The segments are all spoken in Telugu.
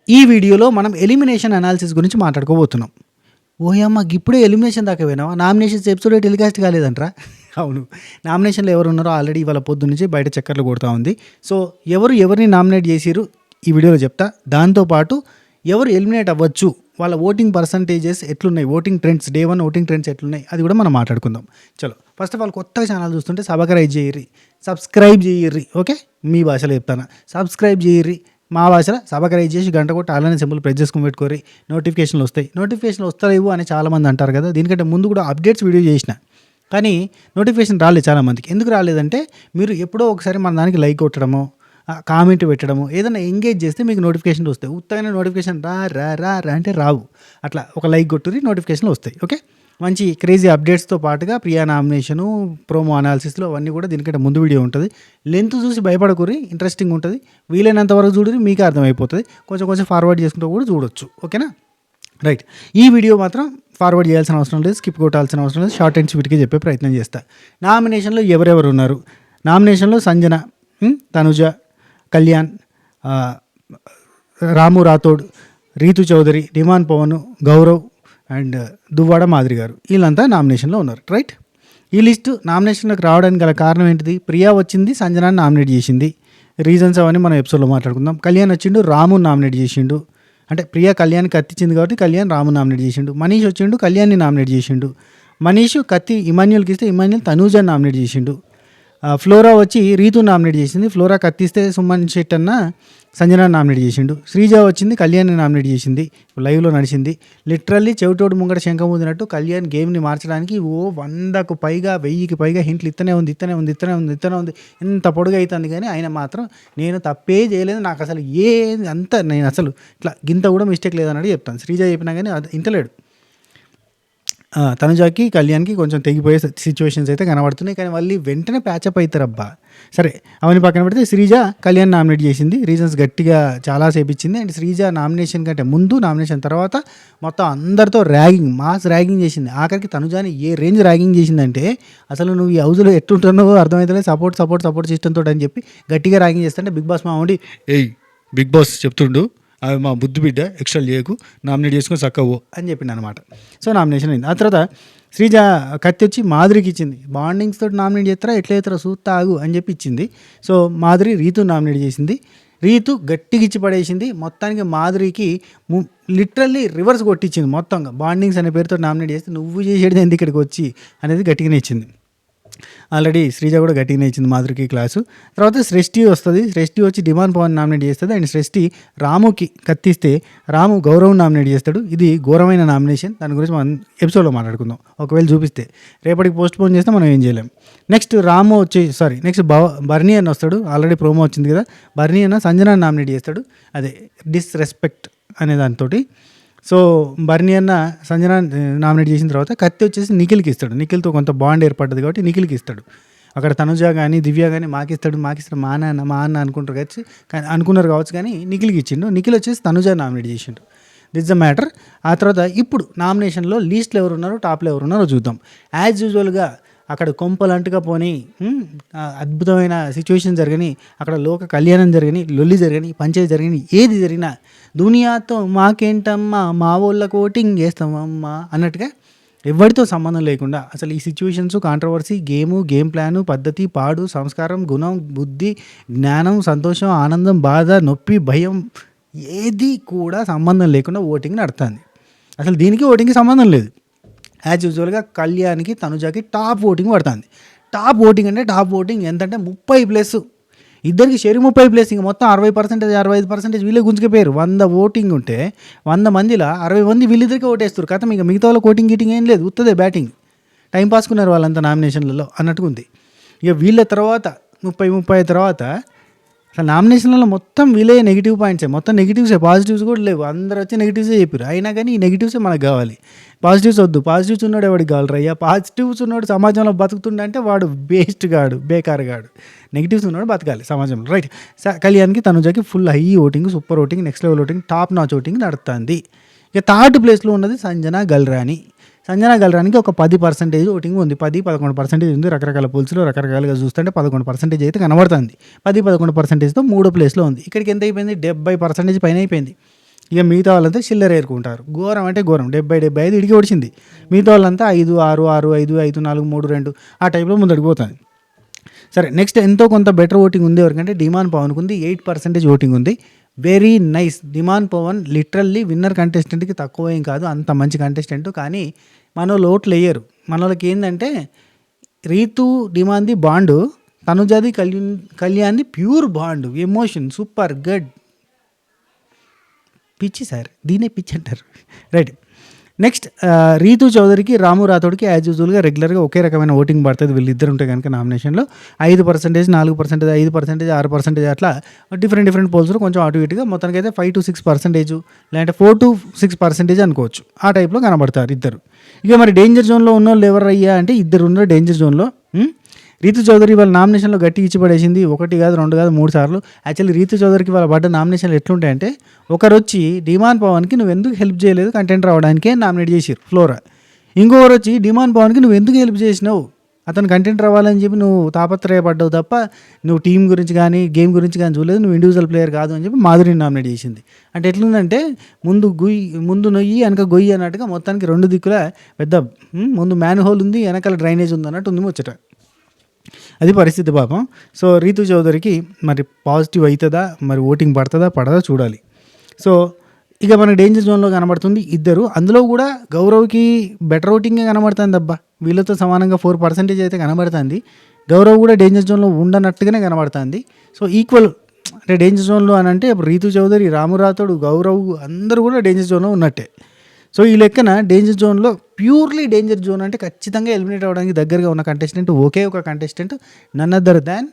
ఈ వీడియోలో మనం ఎలిమినేషన్ అనాలిసిస్ గురించి మాట్లాడుకోబోతున్నాం. ఓయమ్మ! గిప్పుడే ఎలిమినేషన్ దాకా పోయినావా? నామినేషన్స్ ఎపిసోడే టెలికాస్ట్ కాలేదంట్రా? అవును. నామినేషన్‌లో ఎవరున్నారో ఆల్రెడీ ఇవాళ పొద్దున్నుంచి బయట చక్కర్లు కొడతా ఉంది. సో, ఎవరిని నామినేట్ చేసిర్రు ఈ వీడియోలో చెప్తా. దాంతో పాటు ఎవరు ఎలిమినేట్ అవ్వచ్చు, వాళ్ళ ఓటింగ్ పర్సెంటేజెస్ ఎట్లున్నాయి, voting trends, day 1 voting trends ఎట్లున్నాయి అది కూడా మనం మాట్లాడుకుందాం. చలో, ఫస్ట్ ఆఫ్ ఆల్ కొత్తగా ఛానల్ చూస్తుంటే సబ్స్క్రైబ్ చేయిర్రి. ఓకే, మీ భాషలో చెప్తాను. సబ్స్క్రైబ్ చేయిర్రి. మా భాషలో సబ్స్క్రైబ్ చేసి గంట కొట్టి అలానే సింబల్ ప్రెస్ చేసుకుని పెట్టుకోరి. నోటిఫికేషన్లు వస్తలేవు అని చాలామంది అంటారు కదా. దీనికంటే ముందు కూడా అప్డేట్స్ వీడియో చేసిన, కానీ నోటిఫికేషన్ రాలేదు చాలామందికి. ఎందుకు రాలేదంటే, మీరు ఎప్పుడో ఒకసారి మన దానికి లైక్ కొట్టడము, కామెంట్ పెట్టడము, ఏదైనా ఎంగేజ్ చేస్తే మీకు నోటిఫికేషన్లు వస్తాయి. ఉత్తగానే నోటిఫికేషన్ రా అంటే రావు. అట్లా ఒక లైక్ కొట్టురి, నోటిఫికేషన్లు వస్తాయి. ఓకే, మంచి క్రేజీ అప్డేట్స్తో పాటుగా ప్రియా నామినేషను, ప్రోమో అనాలిసిస్లో అవన్నీ కూడా దీనికంటే ముందు వీడియో ఉంటుంది. లెంత్ చూసి భయపడకూరి, ఇంట్రెస్టింగ్ ఉంటుంది. వీలైనంత వరకు చూడరి, మీకు అర్థమైపోతుంది. కొంచెం ఫార్వర్డ్ చేసుకుంటూ కూడా చూడొచ్చు. ఓకేనా, రైట్. ఈ వీడియో మాత్రం ఫార్వర్డ్ చేయాల్సిన అవసరం లేదు, స్కిప్ కొట్టాల్సిన అవసరం లేదు. షార్ట్ అండ్ స్వీట్గా చెప్పే ప్రయత్నం చేస్తా. నామినేషన్లో ఎవరెవరు ఉన్నారు? నామినేషన్లో సంజన, తనుజ, కళ్యాణ్, రాము రాథోడ్, రీతు చౌదరి, డిమాన్ పవన్, గౌరవ్ అండ్ దువ్వాడ మాదిరి గారు, వీళ్ళంతా నామినేషన్లో ఉన్నారు. రైట్. ఈ లిస్టు నామినేషన్లోకి రావడానికి గల కారణం ఏంటిది? ప్రియా వచ్చింది, సంజనాన్ని నామినేట్ చేసింది. రీజన్స్ అవన్నీ మనం ఎపిసోడ్లో మాట్లాడుకుందాం. కళ్యాణ్ వచ్చిండు, రాము నామినేట్ చేసిండు. అంటే ప్రియా కళ్యాణ్ కత్తిచ్చింది కాబట్టి కళ్యాణ్ రాము నామినేట్ చేసిండు. మనీష్ వచ్చిండు, కళ్యాణ్ని నామినేట్ చేసిండు. మనీష్ కత్తి ఇమాన్యుల్కి ఇస్తే ఇమాన్యుల్ తనూజని నామినేట్ చేసిండు. ఫ్లోరా వచ్చి రీతు నామినేట్ చేసింది. ఫ్లోరా కత్తిస్తే సుమన్ శెట్టి అన్న సంజన నామినేట్ చేసిండు. శ్రీజ వచ్చింది, కళ్యాణ్ని నామినేట్ చేసింది. లైవ్లో నడిచింది. లిటరల్లీ చెవిటోడు ముంగట శంఖం ఊదినట్టు కళ్యాణ్ గేమ్ని మార్చడానికి 100కు పైగా 1000కి పైగా హింట్లు ఇత్తనే ఉంది. ఎంత పొడుగు అవుతుంది, కానీ ఆయన మాత్రం నేను తప్పే చేయలేదు, నాకు అసలు నేను అసలు ఇట్లా గింత కూడా మిస్టేక్ లేదన్నట్టు చెప్తాను. శ్రీజ చెప్పినా కానీ అది ఇంటలేడు. తనుజాకి కళ్యాణ్కి కొంచెం తెగిపోయే సిచ్యువేషన్స్ అయితే కనబడుతున్నాయి, కానీ మళ్ళీ వెంటనే ప్యాచప్ అవుతారు. అబ్బా సరే, అవన్నీ పక్కన పెడితే శ్రీజ కళ్యాణ్ నామినేట్ చేసింది. రీజన్స్ గట్టిగా చాలా సేపిచ్చింది. అండ్ శ్రీజ నామినేషన్ కంటే ముందు, నామినేషన్ తర్వాత మొత్తం అందరితో మాస్ ర్యాగింగ్ చేసింది. ఆఖరికి తనుజాని ఏ రేంజ్ ర్యాగింగ్ చేసిందంటే, అసలు నువ్వు ఈ హౌస్లో ఎట్టుంటున్నావో అర్థమవుతలేదు, సపోర్ట్ సిస్టంతో అని చెప్పి గట్టిగా ర్యాగింగ్ చేస్తుంటే బిగ్ బాస్ మామండి, బిగ్ బాస్ చెప్తుండు, అవి మా బుద్ధి బిడ్డ, ఎక్స్ట్రా చేయకు, నామినేట్ చేసుకుని చక్కవు అని చెప్పింది అనమాట. సో నామినేషన్ అయింది. ఆ తర్వాత శ్రీజ కత్తి వచ్చి మాధురికి ఇచ్చింది. బాండింగ్స్ తోటి నామినేట్ చేస్తారా, ఎట్లా చేస్తారా సూత్తాగు అని చెప్పి ఇచ్చింది. సో మాధురి రీతు నామినేట్ చేసింది. రీతు గట్టిగా ఇచ్చి పడేసింది. మొత్తానికి మాధురికి లిటరల్లీ రివర్స్ కొట్టించింది. మొత్తంగా బాండింగ్స్ అనే పేరుతో నామినేట్ చేస్తే నువ్వు చేసేది ఎందుకు ఇక్కడికి వచ్చి అనేది గట్టిగానే ఇచ్చింది. ఆల్రెడీ శ్రీజ కూడా గట్టిగానే ఇచ్చింది మాధురికి క్లాసు. తర్వాత సృష్టి వస్తుంది. సృష్టి వచ్చి డిమాన్ పవన్ నామినేట్ చేస్తుంది. అండ్ సృష్టి రాముకి కత్తిస్తే రాము గౌరవ్ నామినేట్ చేస్తాడు. ఇది ఘోరమైన నామినేషన్. దాని గురించి మనం ఎపిసోడ్లో మాట్లాడుకుందాం. ఒకవేళ చూపిస్తే రేపటికి పోస్ట్ పోన్ చేస్తే మనం ఏం చేయలేం. నెక్స్ట్ నెక్స్ట్ బర్నీ అన్న వస్తాడు. ఆల్రెడీ ప్రోమో వచ్చింది కదా. బర్నీ అన్న సంజనా నామినేట్ చేస్తాడు. అదే డిస్రెస్పెక్ట్ అనే దాంతో. సో బర్నీ అన్న సంజన నామినేట్ చేసిన తర్వాత కత్తి వచ్చేసి నిఖిల్కి ఇస్తాడు. నిఖిల్తో కొంత బాండ్ ఏర్పడ్డది కాబట్టి నిఖిల్కి ఇస్తాడు. అక్కడ తనుజ కానీ దివ్య కానీ మాకిస్తాడు మా అన్న అనుకున్నారు కావచ్చు, కానీ నిఖిల్కి ఇచ్చిండు. నిఖిల్ వచ్చేసి తనుజ నామినేట్ చేసిండు. This the matter. ఆ తర్వాత ఇప్పుడు నామినేషన్లో లీస్ట్లో ఎవరున్నారో, టాప్లో ఎవరున్నారో చూద్దాం. యాజ్ యూజువల్గా అక్కడ కొంపలంటుగా పోని అద్భుతమైన సిచ్యువేషన్ జరిగినాయి. అక్కడ లోక కళ్యాణం జరిగినాయి, లొల్లి జరిగినాయి, పంచాయతీ జరిగినాయి. ఏది జరిగినా దునియాతో మాకేంటమ్మా, మా వాళ్ళకు ఓటింగ్ చేస్తామమ్మా అన్నట్టుగా ఎవరితో సంబంధం లేకుండా అసలు ఈ సిచ్యువేషన్స్, కాంట్రవర్సీ, గేమ్ ప్లాను, పద్ధతి, పాడు, సంస్కారం, గుణం, బుద్ధి, జ్ఞానం, సంతోషం, ఆనందం, బాధ, నొప్పి, భయం ఏది కూడా సంబంధం లేకుండా ఓటింగ్ నడుస్తుంది. అసలు దీనికి ఓటింగ్కి సంబంధం లేదు. యాజ్ యూజువల్గా కళ్యాణ్కి తనుజాకి టాప్ ఓటింగ్ పడుతుంది. టాప్ ఓటింగ్ ఎంతంటే 30+. ఇద్దరికి షేరు 30+. ఇంక మొత్తం 60%, 65% వీళ్ళే గుంజుకపోయారు. 100 ఓటింగ్ ఉంటే 100 మందిలో 60 మంది వీళ్ళిద్దరికే ఓటేస్తారు. కథ ఇంకా మిగతా వాళ్ళకి ఓటింగ్ గీటింగ్ ఏం లేదు, ఉత్తదే బ్యాటింగ్. టైం పాస్కున్నారు వాళ్ళంతా నామినేషన్లలో అన్నట్టుగా ఉంది. ఇక వీళ్ళ తర్వాత 30 తర్వాత అసలు నామినేషన్లలో మొత్తం వీళ్ళే నెగిటివ్ పాయింట్సే, మొత్తం నెగిటివ్సే, పాజిటివ్స్ కూడా లేవు. అందరూ వచ్చి నెగిటివ్సే చెప్పారు. అయినా కానీ ఈ నెగిటివ్సే మనకు కావాలి, పాజిటివ్స్ వద్దు. పాజిటివ్స్ ఉన్నాడు ఎవరికి కావాలి రయ్యా? పాజిటివ్స్ ఉన్నాడు సమాజంలో బతుకుతుండంటే వాడు బేస్ట్ గాడు, బేకార్ గాడు. నెగిటివ్స్ ఉన్నాడు బతకాలి సమాజంలో, రైట్. కళ్యాణ్కి తనుజాకి full high voting, super voting, next level voting, top notch voting నడుస్తుంది. ఇక థర్డ్ ప్లేస్లో ఉన్నది సంజన గల్రానికి ఒక 10% ఓటింగ్ ఉంది. 10-11% ఉంది. రకరకాల పోల్స్లో రకరకాలుగా చూస్తుంటే 11% అయితే కనబడుతుంది. 10-11%తో 3వ ప్లేస్లో ఉంది. ఇక్కడికి ఎంత అయిపోయింది? 70% పైన అయిపోయింది. ఇక మిగతా వాళ్ళంతా చిల్లర ఏరుకుంటారు. ఘోరం అంటే ఘోరం, 70-75 ఇడికి వచ్చింది. మిగతా వాళ్ళంతా 5, 6, 6, 5, 5, 4, 3, 2 ఆ టైప్లో ముందడికి పోతుంది. సరే, నెక్స్ట్ ఎంతో కొంత బెటర్ ఓటింగ్ ఉంది ఎవరికంటే డిమాన్ పవన్కి ఉంది. 8% ఓటింగ్ ఉంది. Very nice. Demon Pavan literally winner కంటెస్టెంట్కి తక్కువ ఏం కాదు, అంత మంచి కంటెస్టెంట్. కానీ మన వాళ్ళు ఓట్లు వేయరు. మన వాళ్ళకి ఏంటంటే రీతు డిమాండ్ది బాండు, తనుజాది కళ్యాణ్ది pure bond, emotion, super good. పిచ్చి సార్, దీనే పిచ్చి అంటారు. రైట్. నెక్స్ట్ రీతు చౌదరికి, రాము రాథోడ్కి యాజ్ యూజువల్గా రెగ్యులర్గా ఒకే రకమైన ఓటింగ్ పడుతుంది. వీళ్ళిద్దరు ఉంటే కనుక నామినేషన్లో 5%, 4%, 5%, 6% అట్లా డిఫరెంట్ పోల్స్లో కొంచెం అటు ఇటుగా మొత్తానికి అయితే 5 to 6%, లేదంటే 4 to 6% అనుకోవచ్చు. ఆ టైప్లో కనబడతారు ఇద్దరు. ఇక మరి డేంజర్ జోన్లో ఉన్న వాళ్ళు ఎవరు అయ్యా అంటే ఇద్దరు ఉన్నారు డేంజర్ జోన్లో. రీతు చౌదరి వాళ్ళ నామినేషన్లో గట్టిగా ఇచ్చి పడేసింది. 1 కాదు, 2 కాదు, 3 సార్లు. యాక్చువల్లీ రీతు చౌదరికి వాళ్ళ పడ్డ నామినేషన్లు ఎట్లుంటాయంటే, ఒకరు వచ్చి డిమాన్ పవన్కి నువ్వు ఎందుకు హెల్ప్ చేయలేదు కంటెంట్ రావడానికే నామినేట్ చేసిరు ఫ్లోరా. ఇంకొకరు వచ్చి డిమాన్ పవన్కి నువ్వు ఎందుకు హెల్ప్ చేసినావు, అతను కంటెంట్ రావాలని చెప్పి నువ్వు తాపత్రయపడ్డావు తప్ప నువ్వు టీం గురించి కానీ గేమ్ గురించి కానీ చూడలేదు, నువ్వు ఇండివిజువల్ ప్లేయర్ కాదు అని చెప్పి మాధురిని నామినేట్ చేసింది. అంటే ఎట్లుందంటే ముందు నొయ్యి వెనక గొయ్యి అన్నట్టుగా మొత్తానికి 2 దిక్కుల పెద్ద ముందు మ్యాన్ హోల్ ఉంది, వెనకాల డ్రైనేజ్ ఉంది అన్నట్టు ఉంది ముచ్చట. అది పరిస్థితి పాపం. సో రీతు చౌదరికి మరి పాజిటివ్ అవుతుందా, మరి ఓటింగ్ పడుతుందా పడదా చూడాలి. సో ఇక మనకి డేంజర్ జోన్లో కనబడుతుంది ఇద్దరు. అందులో కూడా గౌరవ్కి బెటర్ ఓటింగే కనబడుతుంది అబ్బా. వీళ్ళతో సమానంగా 4% అయితే కనబడుతుంది. గౌరవ్ కూడా డేంజర్ జోన్లో ఉండనట్టుగానే కనబడుతుంది. సో ఈక్వల్ అంటే డేంజర్ జోన్లో అని అంటే ఇప్పుడు రీతు చౌదరి, రాము రాథోడ్, గౌరవ్ అందరూ కూడా డేంజర్ జోన్లో ఉన్నట్టే. సో ఈ లెక్కన డేంజర్ జోన్లో ప్యూర్లీ డేంజర్ జోన్ అంటే ఖచ్చితంగా ఎలిమినేట్ అవ్వడానికి దగ్గరగా ఉన్న కంటెస్టెంట్ ఒకే ఒక contestant, none other than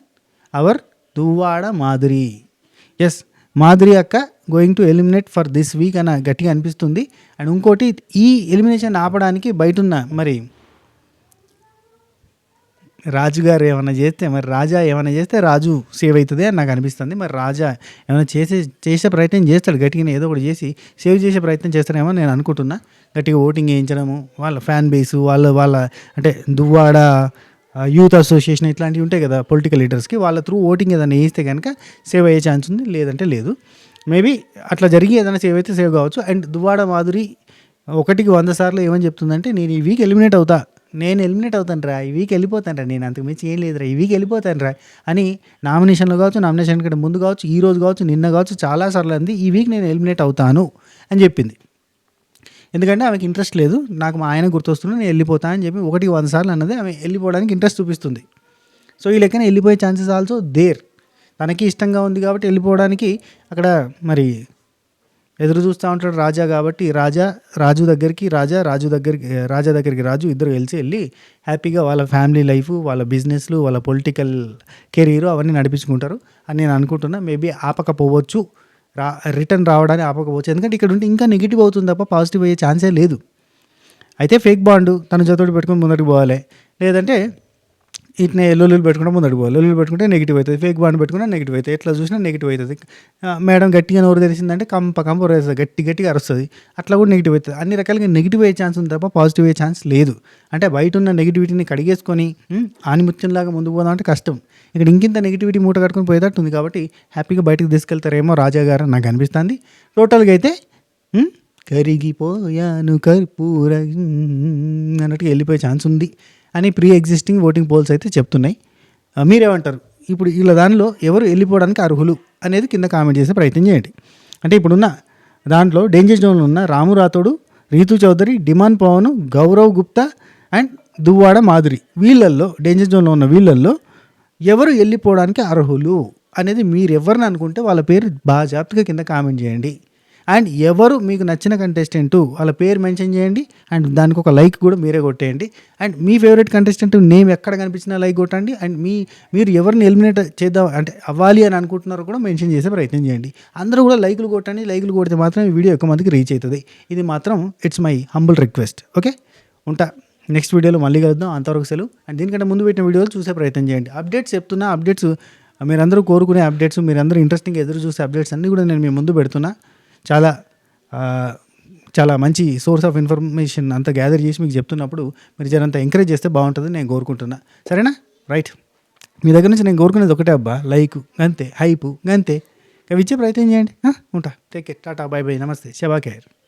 our Duvvada Madhuri. Yes, Madhuri అక్క going to eliminate for this week అని గట్టిగా అనిపిస్తుంది. అండ్ ఇంకోటి, ఈ ఎలిమినేషన్ ఆపడానికి బయటున్న మరి రాజు గారు ఏమైనా చేస్తే, మరి రాజా ఏమైనా చేస్తే రాజు సేవ్ అవుతుంది అని నాకు అనిపిస్తుంది. మరి రాజా ఏమైనా చేసే ప్రయత్నం చేస్తాడు, గట్టిగా ఏదో ఒకటి చేసి సేవ్ చేసే ప్రయత్నం చేస్తాడేమో నేను అనుకుంటున్నా. గట్టిగా ఓటింగ్ వేయించడము, వాళ్ళ ఫ్యాన్ బేసు, వాళ్ళ అంటే దువ్వాడ యూత్ అసోసియేషన్ ఇట్లాంటివి ఉంటాయి కదా పొలిటికల్ లీడర్స్కి, వాళ్ళ త్రూ ఓటింగ్ ఏదైనా వేస్తే కనుక సేవ్ అయ్యే ఛాన్స్ ఉంది, లేదంటే లేదు. మేబీ అట్లా జరిగి ఏదైనా సేవ్ అయితే సేవ్ కావచ్చు. అండ్ దువ్వాడ మాధురి 1కి 100 సార్లు ఏమని చెప్తుందంటే, నేను ఈ వీక్ ఎలిమినేట్ అవుతాను రా, ఈ వీక్ వెళ్ళిపోతాను రా, నేను అంతకు మించి ఏం లేదురా, ఈ వీక్ వెళ్ళిపోతాను రా అని నామినేషన్లో కావచ్చు, నామినేషన్ కంటే ముందు కావచ్చు, ఈ రోజు కావచ్చు, నిన్న కావచ్చు, చాలాసార్లు అంది ఈ వీక్ నేను ఎలిమినేట్ అవుతాను అని చెప్పింది. ఎందుకంటే ఆమెకి ఇంట్రెస్ట్ లేదు, నాకు మా ఆయన గుర్తొస్తుంది, నేను వెళ్ళిపోతా అని చెప్పి 1కి 100 సార్లు అన్నది ఆమె వెళ్ళిపోవడానికి ఇంట్రెస్ట్ చూపిస్తుంది. సో ఈ లెక్కన వెళ్ళిపోయే ఛాన్సెస్ ఆల్సో దేర్. తనకి ఇష్టంగా ఉంది కాబట్టి వెళ్ళిపోవడానికి అక్కడ మరి ఎదురు చూస్తూ ఉంటాడు రాజా. కాబట్టి రాజా దగ్గరికి రాజు ఇద్దరు వెళ్ళి హ్యాపీగా వాళ్ళ ఫ్యామిలీ లైఫ్, వాళ్ళ బిజినెస్లు, వాళ్ళ పొలిటికల్ కెరీర్ అవన్నీ నడిపించుకుంటారు అని నేను అనుకుంటున్నా. మేబీ ఆపకపోవచ్చు, రిటర్న్ రావడానికి ఆపకపోవచ్చు. ఎందుకంటే ఇక్కడ ఉంటే ఇంకా నెగిటివ్ అవుతుంది తప్ప పాజిటివ్ అయ్యే ఛాన్సే లేదు. అయితే ఫేక్ బాండ్ తన జతోటి పెట్టుకుని ముందరికి పోవాలి, లేదంటే ఇట్నే లొల్లులు పెట్టుకుంటే ముందరికి పోవాలి. లొల్లులు పెట్టుకుంటే నెగిటివ్ అవుతుంది, ఫేక్ బాండ్ పెట్టుకుంటే నెగిటివ్ అవుతుంది, ఎట్లా చూసినా నెగిటివ్ అవుతుంది. మేడం గట్టిగా నోరు తెలిసిందంటే కంప రేస్తుంది, గట్టిగా అరుస్తుంది, అట్లా కూడా నెగిటివ్ అవుతుంది. అన్ని రకాలుగా నెగిటివ్ అయ్యే ఛాన్స్ ఉంది తప్ప పాజిటివ్ అయ్యే ఛాన్స్ లేదు. అంటే బయట ఉన్న నెగిటివిటీని కడిగేసుకొని ఆనిముత్యంలాగా ముందుకు పోదాం అంటే కష్టం. ఇక్కడ ఇంకింత నెగిటివిటీ మూట కట్టుకొని పోయేటట్టు ఉంది. కాబట్టి హ్యాపీగా బయటకు తీసుకెళ్తారేమో రాజా గారు నాకు అనిపిస్తుంది. టోటల్గా అయితే కరిగిపోయాను కర్పూర అన్నట్టుగా వెళ్ళిపోయే ఛాన్స్ ఉంది అని ప్రీ ఎగ్జిస్టింగ్ ఓటింగ్ పోల్స్ అయితే చెప్తున్నాయి. మీరేమంటారు? ఇప్పుడు వీళ్ళ దానిలో ఎవరు వెళ్ళిపోవడానికి అర్హులు అనేది కింద కామెంట్ చేసే ప్రయత్నం చేయండి. అంటే ఇప్పుడున్న దాంట్లో డేంజర్ జోన్లో ఉన్న రాము రాథోడు, రీతు చౌదరి, డిమాన్ పవన్, గౌరవ్ గుప్తా అండ్ దువ్వాడ మాధురి, వీళ్ళల్లో డేంజర్ జోన్లో ఉన్న వీళ్ళల్లో ఎవరు వెళ్ళిపోవడానికి అర్హులు అనేది మీరు ఎవరిని అనుకుంటే వాళ్ళ పేరు బాగా జాగ్రత్తగా కింద కామెంట్ చేయండి. అండ్ ఎవరు మీకు నచ్చిన కంటెస్టెంట్ వాళ్ళ పేరు మెన్షన్ చేయండి. అండ్ దానికి ఒక లైక్ కూడా మీరే కొట్టేయండి. అండ్ మీ ఫేవరెట్ కంటెస్టెంట్ నేమ్ ఎక్కడ కనిపించినా లైక్ కొట్టండి. అండ్ మీరు ఎవరిని ఎలిమినేట్ చేద్దాం అంటే అవ్వాలి అని అనుకుంటున్నారో కూడా మెన్షన్ చేసే ప్రయత్నం చేయండి. అందరూ కూడా లైకులు కొట్టండి. లైకులు కొడితే మాత్రం ఈ వీడియో ఎక్కువ మందికి రీచ్ అవుతుంది. ఇది మాత్రం it's my humble request. Okay, ఉంటా. నెక్స్ట్ వీడియోలో మళ్ళీ కలుద్దాం. అంతవరకు సెలవు. అండ్ దీనికంటే ముందు పెట్టిన వీడియోలు చూసే ప్రయత్నం చేయండి. అప్డేట్స్ చెప్తున్నా, అప్డేట్స్ మీరందరూ కోరుకునే అప్డేట్స్, మీరందరూ ఇంట్రెస్టింగ్గా ఎదురు చూసే అప్డేట్స్ అన్నీ కూడా నేను మీ ముందు పెడుతున్నా. చాలా మంచి సోర్స్ ఆఫ్ ఇన్ఫర్మేషన్ అంతా గ్యాదర్ చేసి మీకు చెప్తున్నప్పుడు మీరు జరంతా ఎంకరేజ్ చేస్తే బాగుంటుంది నేను కోరుకుంటున్నా. సరేనా? రైట్. మీ దగ్గర నుంచి నేను కోరుకునేది ఒకటే అబ్బా, లైక్ గంతే, హైపు గంతే. అవి ఇచ్చే ప్రయత్నం చేయండి. ఉంటా. Take care. Tata, by by, నమస్తే, శబా ఖైర్.